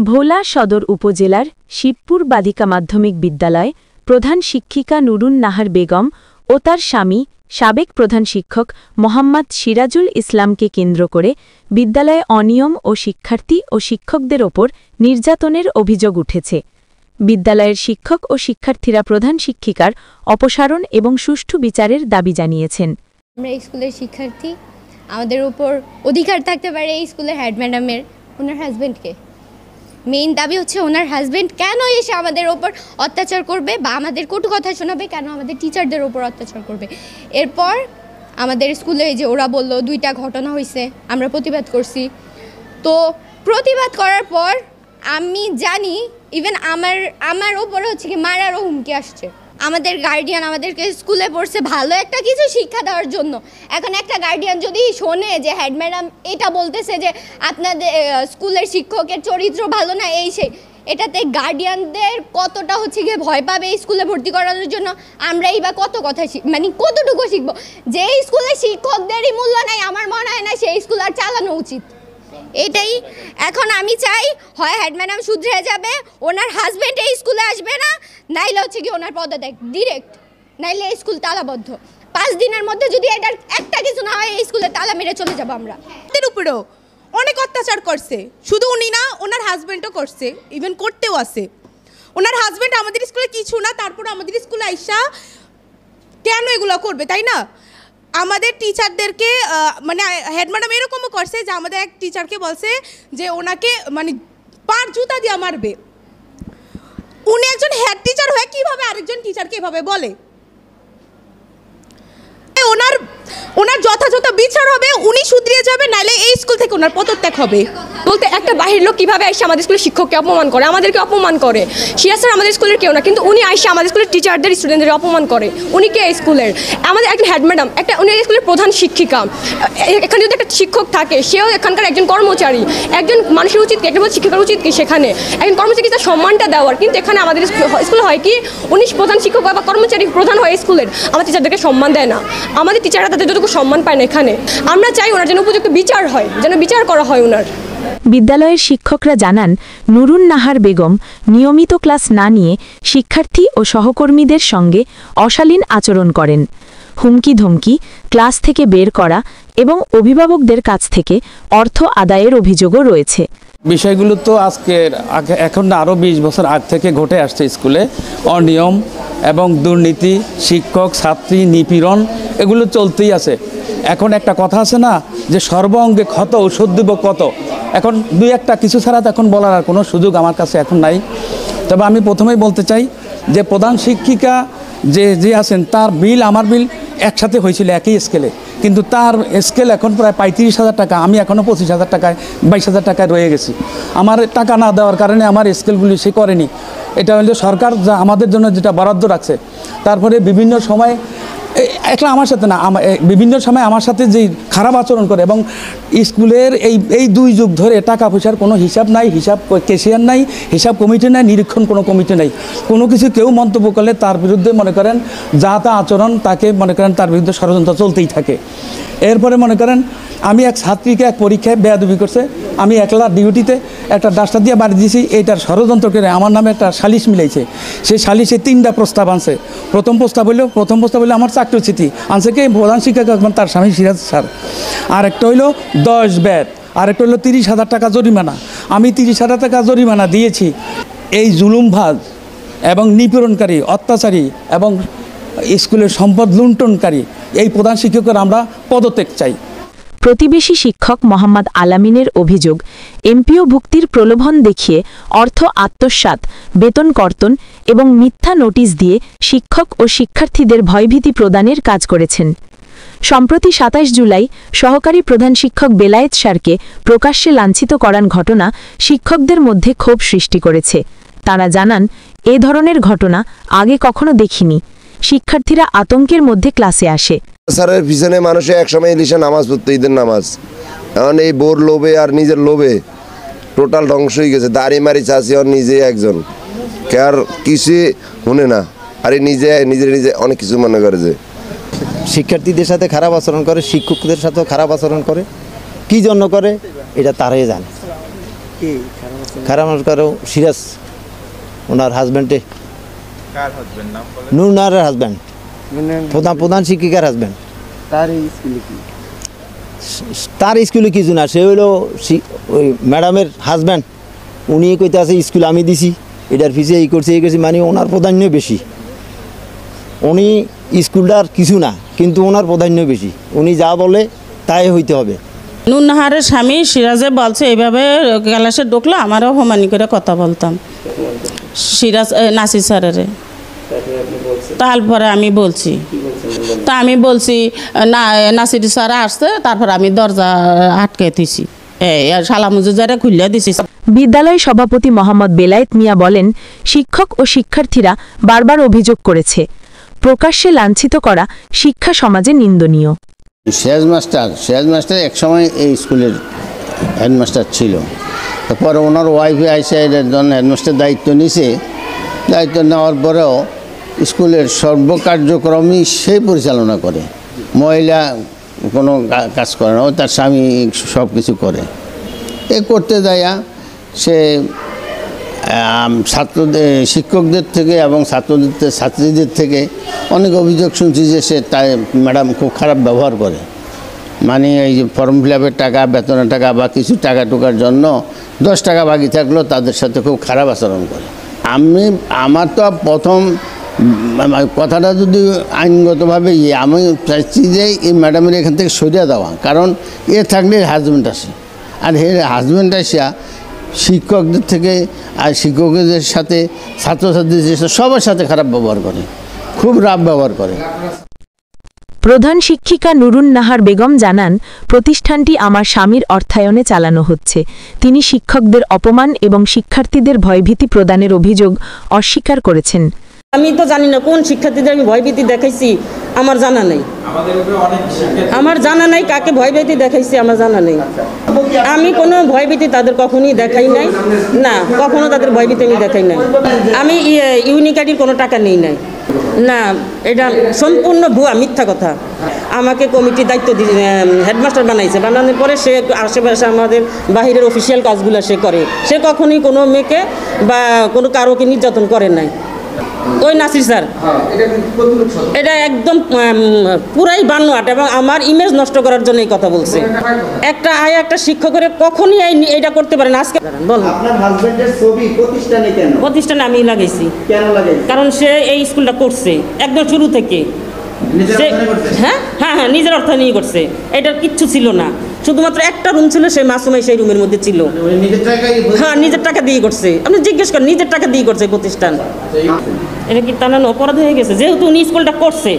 ভোলা সদর উপজেলার শিবপুর বালিকা মাধ্যমিক বিদ্যালয় প্রধান শিক্ষিকা নুরুন নাহার বেগম ও তার স্বামী সাবেক প্রধান শিক্ষক মোহাম্মদ সিরাজুল ইসলামকে কেন্দ্র করে বিদ্যালয়ে অনিয়ম ও শিক্ষার্থী ও শিক্ষকদের ওপর নির্যাতনের অভিযোগ উঠেছে। বিদ্যালয়ের শিক্ষক ও শিক্ষার্থীরা প্রধান শিক্ষিকার অপসারণ এবং সুষ্ঠু বিচারের দাবি জানিয়েছেন। আমরা এই স্কুলের শিক্ষার্থী, আমাদের উপর অধিকার থাকতে পারে এই স্কুলের হেড ম্যাডামের, ওনার হাজব্যান্ডকে। মেইন দাবি হচ্ছে ওনার হাজব্যান্ড কেন এসে আমাদের ওপর অত্যাচার করবে বা আমাদের কটু কথা শোনাবে, কেন আমাদের টিচারদের ওপর অত্যাচার করবে। এরপর আমাদের স্কুলে যে ওরা বলল 2টা ঘটনা হয়েছে, আমরা প্রতিবাদ করছি। তো প্রতিবাদ করার পর আমি জানি ইভেন আমার ওপরে হচ্ছে কি মারারও হুমকি আসছে। আমাদের গার্ডিয়ান আমাদেরকে স্কুলে পড়ছে ভালো একটা কিছু শিক্ষা দেওয়ার জন্য। এখন একটা গার্ডিয়ান যদি শোনে যে হেড ম্যাডাম এটা বলতেছে যে আপনাদের স্কুলের শিক্ষকের চরিত্র ভালো না, এই সেই, এটাতে গার্ডিয়ানদের কতটা হচ্ছে গিয়ে ভয় পাবে এই স্কুলে ভর্তি করানোর জন্য। আমরাই বা কত কথা মানে কতটুকু শিখবো। যে স্কুলে শিক্ষকদেরই মূল্য নাই, আমার মনে হয় না সেই স্কুল আর চালানো উচিত। এটাই এখন আমি চাই, হয় হেড ম্যাডাম শুধরে যাবে, ওনার হাজব্যান্ড এই স্কুলে আসবে না, নাইলে হচ্ছে কি ওনার পদত্যাগ ডিরেক্ট, নাইলে এই স্কুল তালাবদ্ধ। 5 দিনের মধ্যে যদি এটার একটা কিছু না হয় এই স্কুলে তালা মেরে চলে যাবো আমরা। এর উপরেও অনেক অত্যাচার করছে, শুধু উনি না ওনার হাজব্যান্ডও করছে, ইভেন করতেও আছে। ওনার হাজব্যান্ড আমাদের স্কুলে কিছু না, তারপর আমাদের স্কুলে আইসা কেন এগুলো করবে, তাই না? আমাদের টিচারদেরকে মানে হেড ম্যাডাম এরকমও করছে যে আমাদের এক টিচারকে বলছে যে ওনাকে মানে পার জুতা দিয়ে মারবে। উনি একজন হেড টিচার হয়ে কিভাবে আরেকজন টিচারকে এভাবে বলে? ওনার যথাযথ বিচার হবে, উনি শুধরিয়ে যাবে, নাইলে এই স্কুল থেকে ওনার পদত্যাগ হবে। বলতে একটা বাহির লোক কীভাবে আইসে আমাদের স্কুলের শিক্ষককে অপমান করে, আমাদেরকে অপমান করে। সিয়া স্যার আমাদের স্কুলের কেউ না, কিন্তু উনি আইসে আমাদের স্কুলের টিচারদের স্টুডেন্টদের অপমান করে। উনি কে স্কুলের? আমাদের একজন হেড ম্যাডাম, উনি স্কুলের প্রধান শিক্ষিকা। এখানে যদি একটা শিক্ষক থাকে, সেও এখানকার একজন কর্মচারী। একজন মানুষের উচিত কি, একটা শিক্ষকের উচিত কি সেখানে একজন কর্মচারী তার সম্মানটা দেওয়ার। কিন্তু এখানে আমাদের স্কুলে হয় কি, উনি প্রধান শিক্ষক বা কর্মচারী প্রধান হয় স্কুলের, আমাদের টিচারদেরকে সম্মান দেয় না। আমাদের টিচাররা তাদের যতটুকু সম্মান পায় না এখানে। আমরা চাই ওনার যেন উপযুক্ত বিচার হয়, যেন বিচার করা হয় ওনার। বিদ্যালয়ের শিক্ষকরা জানান, নুরুন নাহার বেগম নিয়মিত ক্লাস না নিয়ে শিক্ষার্থী ও সহকর্মীদের সঙ্গে অশালীন আচরণ করেন। হুমকি ধমকি, ক্লাস থেকে বের করা এবং অভিভাবকদের কাছ থেকে অর্থ আদায়ের অভিযোগও রয়েছে। বিষয়গুলো তো এখন না আরও 20 বছর আগ থেকে ঘটে আসছে। স্কুলে অনিয়ম এবং দুর্নীতি, শিক্ষক ছাত্রী নিপীড়ন, এগুলো চলতেই আছে। এখন একটা কথা আছে না যে সর্বঙ্গে ক্ষত ঔষধ দিব কত। এখন 2-1টা কিছু ছাড়া এখন বলার আর কোনো সুযোগ আমার কাছে এখন নাই। তবে আমি প্রথমেই বলতে চাই যে প্রধান শিক্ষিকা যে আছেন, তার বিল আমার বিল একসাথে হয়েছিল একই স্কেলে, কিন্তু তার স্কেল এখন প্রায় 35,000 টাকা। আমি এখনও 25,000 টাকায় 22,000 টাকায় রয়ে গেছি। আমার টাকা না দেওয়ার কারণে আমার স্কেলগুলি সে করেনি। এটা হলো সরকার যা আমাদের জন্য যেটা বরাদ্দ রাখছে। তারপরে বিভিন্ন সময় একলা আমার সাথে না, বিভিন্ন সময় আমার সাথে যেই খারাপ আচরণ করে, এবং স্কুলের এই 2 যুগ ধরে টাকা পয়সার কোনো হিসাব নাই, হিসাব ক্যাশিয়ার নাই, হিসাব কমিটি নাই, নিরীক্ষণ কোনো কমিটি নাই। কোনো কিছু কেউ মন্তব্য করলে তার বিরুদ্ধে মনে করেন যা তা আচরণ, তাকে মনে করেন তার বিরুদ্ধে ষড়যন্ত্র চলতেই থাকে। এরপরে মনে করেন আমি এক ছাত্রীকে এক পরীক্ষায় বেয়াদবি করছে, আমি একলা ডিউটিতে একটা ডাস্টার দিয়ে বাড়ি দিয়েছি, এইটার ষড়যন্ত্র করে আমার নামে একটা সালিশ মিলাইছে। সেই সালিশে 3টা প্রস্তাব আনছে। প্রথম প্রস্তাব হইলো আমার চাকরিচ্যুতি আনছে কে, প্রধান শিক্ষক তার স্বামী সিরাজ স্যার। আর একটা হইলো 10 ব্যাট, আর একটা হইলো 30,000 টাকা জরিমানা। আমি 30,000 টাকা জরিমানা দিয়েছি। এই জুলুমবাজ এবং নিপীড়নকারী, অত্যাচারী এবং স্কুলের সম্পদ লুণ্ঠনকারী এই প্রধান শিক্ষকের আমরা পদত্যাগ চাই। প্রতিবেশী শিক্ষক মোহাম্মদ আলামিনের অভিযোগ, এমপিও ভুক্তির প্রলোভন দেখিয়ে অর্থ আত্মসাৎ, বেতন কর্তন এবং মিথ্যা নোটিশ দিয়ে শিক্ষক ও শিক্ষার্থীদের ভয়ভীতি প্রদানের কাজ করেছেন। সম্প্রতি 27 জুলাই সহকারী প্রধান শিক্ষক বেলায়েত স্যারকে প্রকাশ্যে লাঞ্ছিত করার ঘটনা শিক্ষকদের মধ্যে ক্ষোভ সৃষ্টি করেছে। তারা জানান, এ ধরনের ঘটনা আগে কখনো দেখিনি। শিক্ষার্থীরা আতঙ্কের মধ্যে ক্লাসে আসে। স্যারের পিছনে মানুষে একসময় ইলিশা নামাজ পড়তো, ঈদের নামাজ। এখন এই বোর লোভে আর নিজের লোভে টোটাল ধ্বংস হয়ে গেছে। দাড়ি মারি চাষি আর নিজে একজন কে আর কিছু শুনে না, আর নিজে অনেক কিছু মনে করে যে শিক্ষার্থীদের সাথে খারাপ আচরণ করে, শিক্ষকদের সাথেও খারাপ আচরণ করে। কি জন্য করে এটা তারাই জানে। খারাপ মানুষ করে সিরাজ, ওনার হাজব্যান্ডে নূর নাহারের হাজব্যান্ড, প্রধান শিক্ষিকার হাজব্যান্ড। তার স্কুলে কিছু না, সে হইলো ওই ম্যাডামের হাজব্যান্ড। উনি কইতে আছে স্কুল আমি দিছি, এটার ফিসে এই করছে মানে ওনার প্রাধান্য বেশি। উনি স্কুলটার কিছু না, কিন্তু ওনার প্রাধান্য বেশি। উনি যা বলে তাই হইতে হবে। নূর নাহারের স্বামী সিরাজে বলছে এইভাবে ক্লাসে ঢুকলো, আমারও হোমানি করে কথা বলতাম সিরাজ নাসির স্যারের। তারপরে আমি বলছি না, নাসির স্যার আসছে, তারপর আমি দরজা আটকে দিছি, সালামুজারে খুলে দিছি। বিদ্যালয় সভাপতি মোহাম্মদ বেলায়েত মিয়া বলেন, শিক্ষক ও শিক্ষার্থীরা বারবার অভিযোগ করেছে, প্রকাশ্যে লাঞ্ছিত করা শিক্ষা সমাজে নিন্দনীয়। সিরাজ মাস্টার একসময় এই স্কুলের হেডমাস্টার ছিল। তারপরে ওনার ওয়াইফে আইসে এর জন্য হেডমাস্টার দায়িত্ব নিছে। দায়িত্ব নেওয়ার পরেও স্কুলের সর্বকার্যক্রমই সেই পরিচালনা করে, মহিলা কোনো কাজ করে না, ও তার স্বামী সব কিছু করে। এ করতে যাইয়া সে শিক্ষকদের থেকে এবং ছাত্রীদের থেকে অনেক অভিযোগ শুনছি যে সে তাই ম্যাডাম খুব খারাপ ব্যবহার করে। মানে এই যে ফর্ম ফিল আপের টাকা, বেতনের টাকা বা কিছু টাকা টুকার জন্য 10 টাকা বাকি থাকলেও তাদের সাথে খুব খারাপ আচরণ করে। আমার তো প্রথম কথাটা যদি আইনগতভাবে আমি চাইছি যে এই ম্যাডামের এখান থেকে সরিয়ে দেওয়া, কারণ এ থাকলে হাজব্যান্ড আসে, আর হাজব্যান্ড আসিয়া শিক্ষকদের থেকে আর শিক্ষকদের সাথে ছাত্রছাত্রীদের সাথে সবার সাথে খারাপ ব্যবহার করে, খুব রাফ ব্যবহার করে। প্রধান শিক্ষিকা নুরুন নাহার বেগম জানান, প্রতিষ্ঠানটি আমার স্বামীর অর্থায়নে চালানো হচ্ছে। তিনি শিক্ষকদের অপমান এবং শিক্ষার্থীদের ভয়ভীতি প্রদানের অভিযোগ অস্বীকার করেছেন। আমি তো জানি না কোন শিক্ষার্থীদের আমি ভয়ভীতি দেখাইছি, আমার জানা নেই। কাকে ভয়ভীতি দেখাইছি আমার জানা নেই। আমি কোনো ভয়ভীতি তাদের কখনই দেখাই নাই, না কখনো তাদের ভয়ভীতি আমি দেখাই নাই। আমি ইউনিকাটির কোনো টাকা নেই নাই, না, এটা সম্পূর্ণ ভুয়া মিথ্যা কথা। আমাকে কমিটির দায়িত্ব হেডমাস্টার বানাইছে, বানানোর পরে সে আশেপাশে আমাদের বাহিরের অফিসিয়াল কাজগুলো সে করে। সে কখনোই কোনো মেয়েকে বা কোনো কারোকে নির্যাতন করে নাই। ওই নাসির স্যার এটা একদম পুরাই বানোয়াট এবং আমার ইমেজ নষ্ট করার জন্য এই কথা বলছে। একটা শিক্ষকের কখনই এটা করতে পারে না। আজকে বলুন, আপনার হাজবেন্ডের ছবি প্রতিষ্ঠানে আমি লাগাইছি। কেন লাগাইছি? কারণ সে এই স্কুলটা করছে একদম শুরু থেকে। হ্যাঁ, নিজের অর্থ নিয়ে করছে। এটার কিচ্ছু ছিল না, শুধুমাত্র একটা রুম ছিল, সেই মাসুমাই সেই রুমের মধ্যে ছিল। হ্যাঁ, নিজের টাকা দিয়ে করছে। আপনি জিজ্ঞেস করেন, নিজের টাকা দিয়ে করছে প্রতিষ্ঠান। এটা কি তার অপরাধ হয়ে গেছে? যেহেতু উনি স্কুলটা করছে,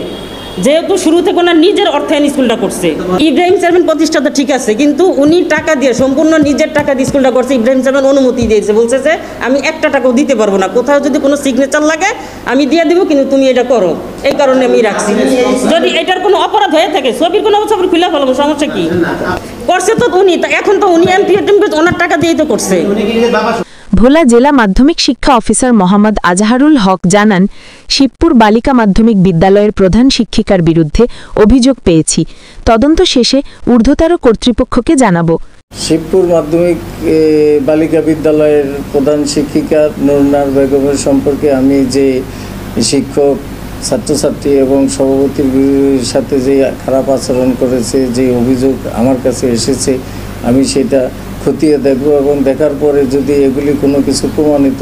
যেহেতু শুরু থেকে ওনার নিজের অর্থায়ন স্কুলটা করছে। ইব্রাহিম চেয়ারম্যান প্রতিষ্ঠাতা ঠিক আছে, কিন্তু উনি টাকা দিয়ে সম্পূর্ণ নিজের টাকা দিয়ে স্কুলটা করছে। ইব্রাহিম চেয়ারম্যান অনুমতি দিয়েছে, বলছে যে আমি একটা টাকাও দিতে পারবো না, কোথাও যদি কোনো সিগনেচার লাগে আমি দিয়ে দিব, কিন্তু তুমি এটা করো। এই কারণে আমি রাখছি। যদি এটার কোনো অপরাধ হয়ে থাকে, ছবির কোনো ছবি খুলে ফেলাবো, সমস্যা কি? করছে তো উনি, এখন তো উনি এমপি ওনার টাকা দিয়েই তো করছে। ভোলা জেলা মাধ্যমিক শিক্ষা অফিসার মোহাম্মদ আজহারুল হক জানান, শিবপুর বালিকা মাধ্যমিক বিদ্যালয়ের প্রধান শিক্ষিকার বিরুদ্ধে অভিযোগ পেয়েছি, তদন্ত শেষে ঊর্ধ্বতর কর্তৃপক্ষকে জানাবো। শিবপুর মাধ্যমিক বালিকা বিদ্যালয়ের প্রধান শিক্ষিকা নুরুন নাহার বেগমের সম্পর্কে আমি যে শিক্ষক, ছাত্রছাত্রী এবং সভাপতির সাথে যে খারাপ আচরণ করেছে, যে অভিযোগ আমার কাছে এসেছে, আমি সেটা খতিয়ে দেখব এবং দেখার পরে যদি এগুলি কোনো কিছু প্রমাণিত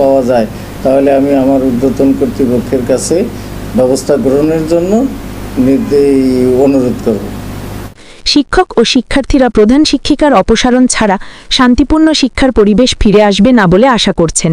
পাওয়া যায়, তাহলে আমি আমার ঊর্ধ্বতন কর্তৃপক্ষের কাছে ব্যবস্থা গ্রহণের জন্য অনুরোধ করব। শিক্ষক ও শিক্ষার্থীরা প্রধান শিক্ষিকার অপসারণ ছাড়া শান্তিপূর্ণ শিক্ষার পরিবেশ ফিরে আসবে না বলে আশা করছেন।